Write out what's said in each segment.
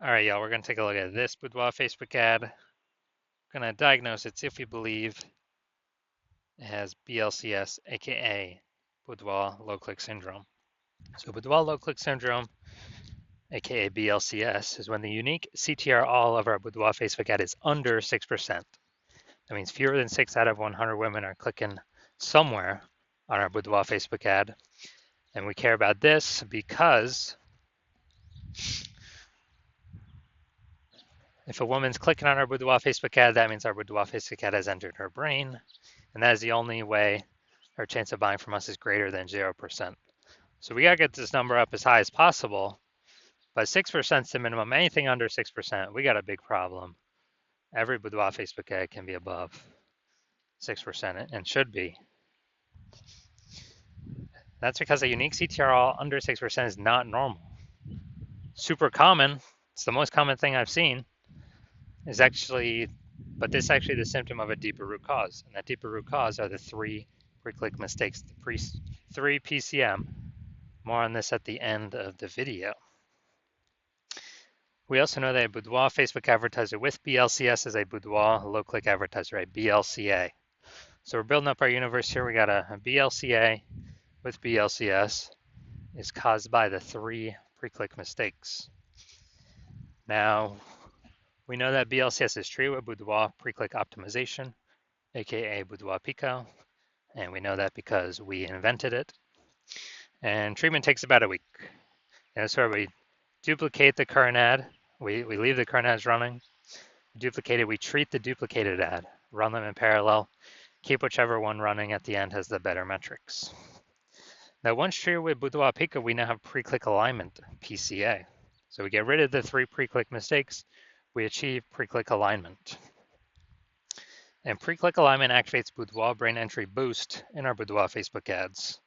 All right, y'all, we're going to take a look at this Boudoir Facebook ad. We're going to diagnose it, see if we believe it has BLCS, aka Boudoir low click syndrome. So, Boudoir low click syndrome, aka BLCS, is when the unique CTR all of our Boudoir Facebook ad is under 6%. That means fewer than 6 out of 100 women are clicking somewhere on our Boudoir Facebook ad. And we care about this because if a woman's clicking on our Boudoir Facebook ad, that means our Boudoir Facebook ad has entered her brain. And that is the only way our chance of buying from us is greater than 0%. So we got to get this number up as high as possible, but 6% is the minimum. Anything under 6%, we got a big problem. Every Boudoir Facebook ad can be above 6% and should be. That's because a unique CTRL under 6% is not normal. Super common, it's the most common thing I've seen, is actually, but this is actually the symptom of a deeper root cause. And that deeper root cause are the 3 pre-click mistakes, the 3 PCM. More on this at the end of the video. We also know that a Boudoir Facebook advertiser with BLCS is a Boudoir low-click advertiser, a BLCA. So we're building up our universe here. We got a BLCA with BLCS is caused by the 3 pre-click mistakes. Now, we know that BLCS is treated with Boudoir pre-click optimization, aka Boudoir Pico, and we know that because we invented it. And treatment takes about a week. And that's where we duplicate the current ad. We leave the current ads running. Duplicate it, we treat the duplicated ad, run them in parallel, keep whichever one running at the end has the better metrics. Now, once treated with Boudoir Pico, we now have pre-click alignment, PCA. So we get rid of the 3 pre-click mistakes, we achieve pre-click alignment. And pre-click alignment activates Boudoir brain entry boost in our Boudoir Facebook ads.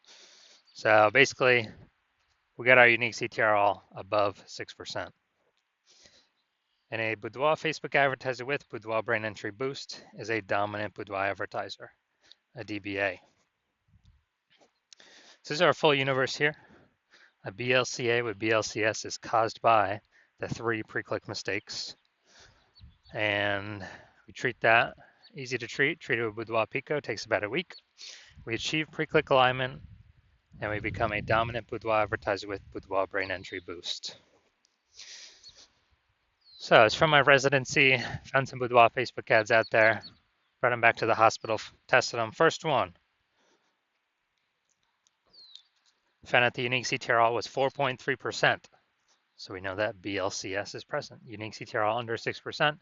So basically, we got our unique CTR all above 6%. And a Boudoir Facebook advertiser with Boudoir brain entry boost is a dominant Boudoir advertiser, a DBA. So this is our full universe here. A BLCA with BLCS is caused by the 3 pre-click mistakes. And we treat that, easy to treat, treated with Boudoir Pico, takes about a week. We achieve pre-click alignment, and we become a dominant Boudoir advertiser with Boudoir brain entry boost. So it's from my residency, found some Boudoir Facebook ads out there, brought them back to the hospital, tested them. First one, found out the unique CTRL was 4.3%. So we know that BLCS is present. Unique CTRL under 6%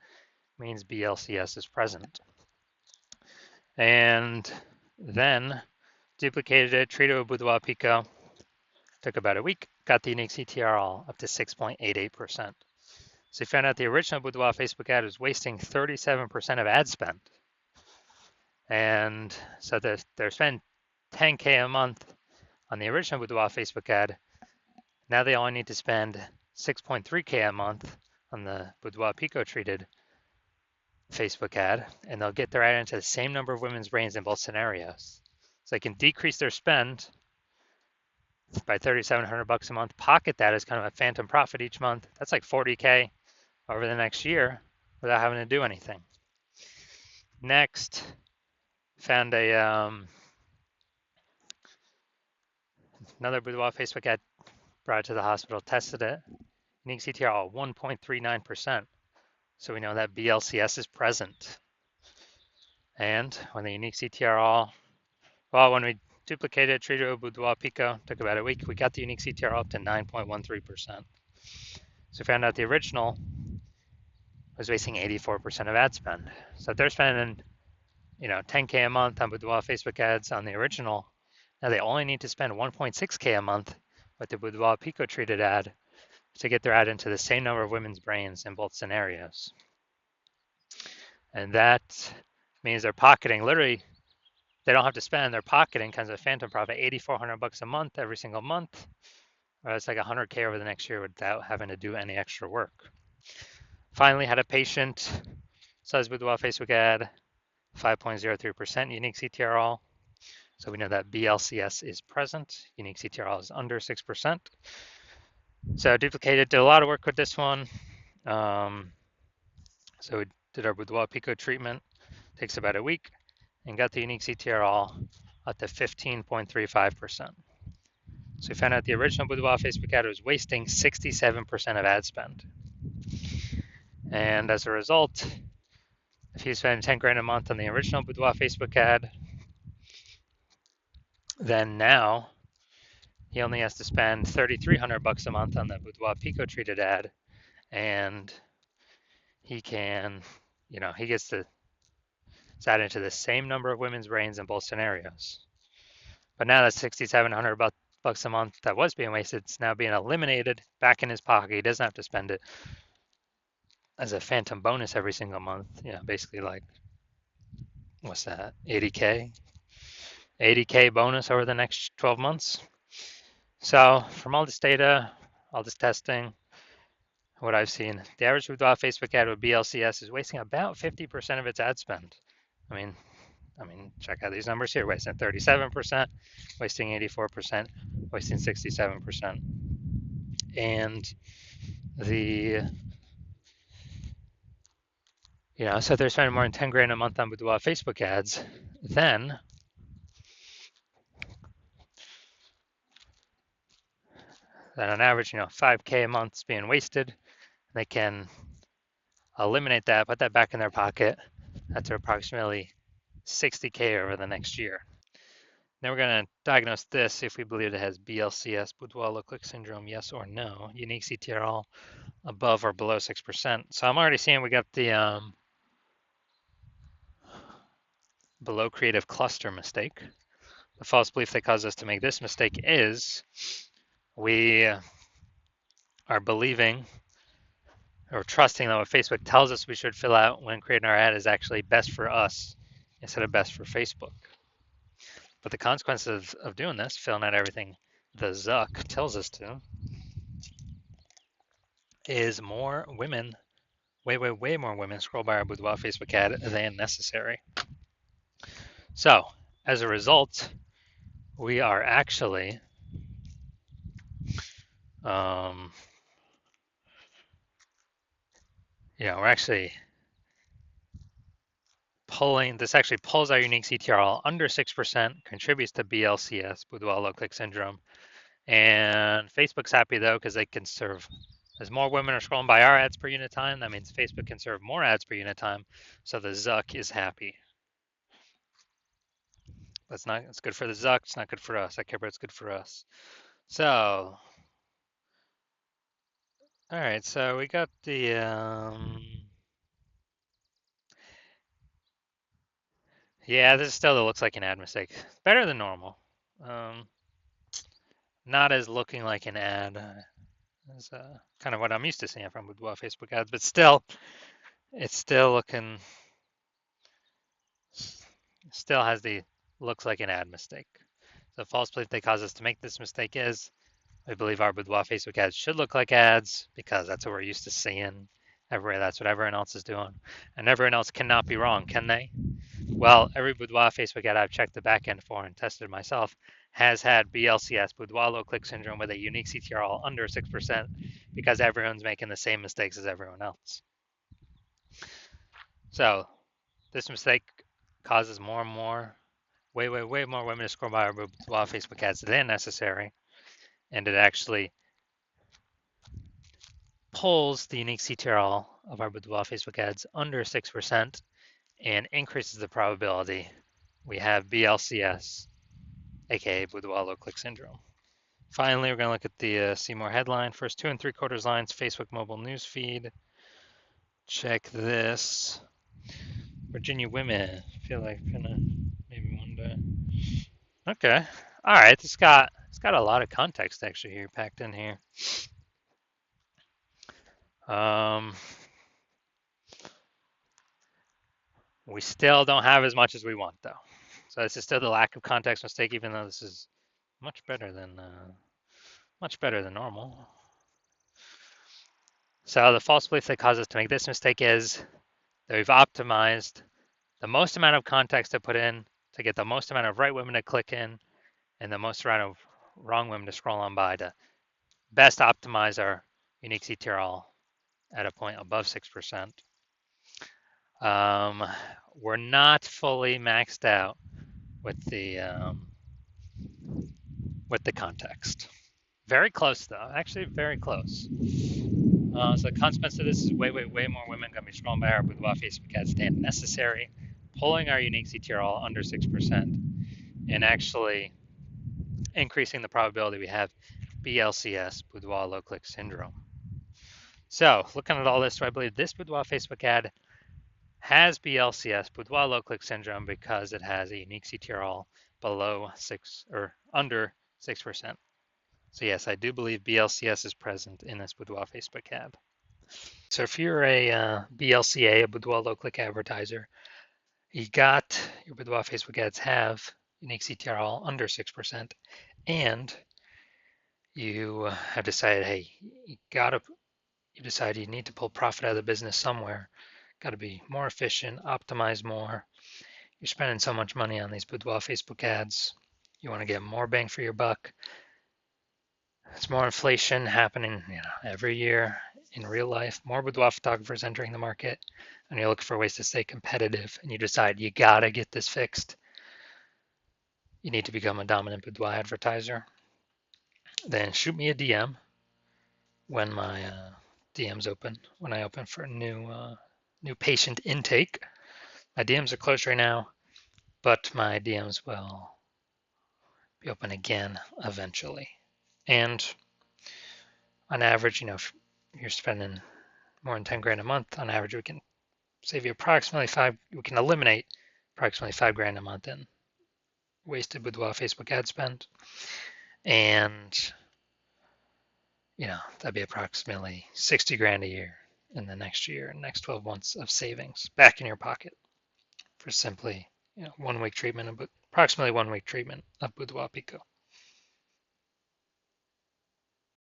means BLCS is present. And then duplicated it, treated with Boudoir Pico, took about a week, got the unique CTRL up to 6.88%. So we found out the original Boudoir Facebook ad was wasting 37% of ad spend. And so they're spending 10K a month on the original Boudoir Facebook ad. Now they only need to spend 6.3K a month on the Boudoir Pico treated Facebook ad, and they'll get their ad into the same number of women's brains in both scenarios. So they can decrease their spend by $3,700 a month, pocket that as kind of a phantom profit each month. That's like 40K over the next year without having to do anything. Next, found another Boudoir Facebook ad, brought it to the hospital, tested it. Unique CTR 1.39%. So we know that BLCS is present. And when the unique CTR when we duplicated, treated with Boudoir Pico, took about a week, we got the unique CTR up to 9.13%. So we found out the original was wasting 84% of ad spend. So if they're spending, 10K a month on Boudoir Facebook ads on the original, now they only need to spend 1.6K a month with the Boudoir Pico treated ad to get their ad into the same number of women's brains in both scenarios. And that means they're pocketing, literally, they don't have to spend, they're pocketing kind of a phantom profit, $8,400 a month every single month, or it's like 100K over the next year without having to do any extra work. Finally, had a patient, says Boudoir Facebook ad, 5.03% unique CTRL. So we know that BLCS is present. Unique CTRL is under 6%. So duplicated, did a lot of work with this one. So we did our Boudoir Pico treatment, takes about a week, and got the unique CTR all up to 15.35%. So we found out the original Boudoir Facebook ad was wasting 67% of ad spend. And as a result, if you spend 10 grand a month on the original Boudoir Facebook ad, then now he only has to spend 3,300 bucks a month on the Boudoir Pico treated ad, and he can, he gets to add into the same number of women's brains in both scenarios. But now that 6,700 bucks a month that was being wasted, it's now being eliminated back in his pocket. He doesn't have to spend it as a phantom bonus every single month. Basically like, what's that, 80K? 80K bonus over the next 12 months. So from all this data, all this testing, what I've seen, the average Boudoir Facebook ad with BLCS is wasting about 50% of its ad spend. I mean, check out these numbers here: wasting 37%, wasting 84%, wasting 67%, and so they're spending more than 10 grand a month on Boudoir Facebook ads. Then on average, 5K a month is being wasted. They can eliminate that, put that back in their pocket. That's approximately 60K over the next year. Then we're going to diagnose this, see if we believe it has BLCS, Boudoir low click syndrome, yes or no. Unique CTRL above or below 6%. So I'm already seeing we got the below creative cluster mistake. The false belief that caused us to make this mistake is we are believing or trusting that what Facebook tells us we should fill out when creating our ad is actually best for us instead of best for Facebook. But the consequences of doing this, filling out everything the Zuck tells us to, is more women, way more women scroll by our Boudoir Facebook ad than necessary. So as a result, we are actually we're actually actually pulls our unique CTRL under 6%, contributes to BLCS, Boudoir low click syndrome. And Facebook's happy though, because they can serve, as more women are scrolling by our ads per unit time, that means Facebook can serve more ads per unit time. So the Zuck is happy. It's good for the Zuck, it's not good for us. I care about it's good for us. So, all right, so we got the, yeah, this still looks like an ad mistake. Better than normal. Not as looking like an ad as kind of what I'm used to seeing from Boudoir Facebook ads, but still, it's still has the looks like an ad mistake. The false belief that caused us to make this mistake is we believe our Boudoir Facebook ads should look like ads because that's what we're used to seeing everywhere. That's what everyone else is doing. And everyone else cannot be wrong, can they? Well, every Boudoir Facebook ad I've checked the backend for and tested myself has had BLCS, Boudoir low click syndrome, with a unique CTRL under 6% because everyone's making the same mistakes as everyone else. So this mistake causes more and more, way more women to scroll by our Boudoir Facebook ads than necessary. And it actually pulls the unique CTRL of our Boudoir Facebook ads under 6% and increases the probability we have BLCS, aka Boudoir low click syndrome. Finally, we're going to look at the see more headline. First 2 3/4 lines, Facebook mobile news feed. Check this. Virginia women. I feel like gonna maybe one day. Okay. All right. It's got a lot of context actually here packed in here. We still don't have as much as we want though. So this is still the lack of context mistake, even though this is much better than normal. So the false belief that caused us to make this mistake is that we've optimized the most amount of context to put in to get the most amount of right women to click in and the most amount of wrong women to scroll on by to best optimize our unique CTRL at a point above 6%. We're not fully maxed out with the context. Very close though, actually very close. So the consequence of this is way more women going to be scrolling by our Boudoir Facebook ad stand necessary, pulling our unique CTRL under 6%, and actually increasing the probability we have BLCS, Boudoir low click syndrome. So looking at all this, do I believe this Boudoir Facebook ad has BLCS, Boudoir low click syndrome, because it has a unique CTRL below 6 or under 6%. So yes, I do believe BLCS is present in this Boudoir Facebook ad. So if you're a BLCA, a Boudoir low click advertiser, you got your Boudoir Facebook ads have unique CTRL under 6%, and you have decided, hey, you decide you need to pull profit out of the business somewhere. Got to be more efficient, optimize more. You're spending so much money on these Boudoir Facebook ads. You want to get more bang for your buck. It's more inflation happening, every year in real life. More boudoir photographers entering the market, and you're looking for ways to stay competitive. And you decide you gotta get this fixed. You need to become a dominant boudoir advertiser. Then shoot me a DM when my DMs open. When I open for a new patient intake. My DMs are closed right now, but my DMs will be open again eventually. And on average, if you're spending more than 10 grand a month, on average, we can save you we can eliminate approximately 5 grand a month in wasted boudoir Facebook ad spend. And, that'd be approximately 60 grand a year in the next 12 months of savings back in your pocket for simply, 1 week treatment, approximately 1 week treatment of Boudoir Pico.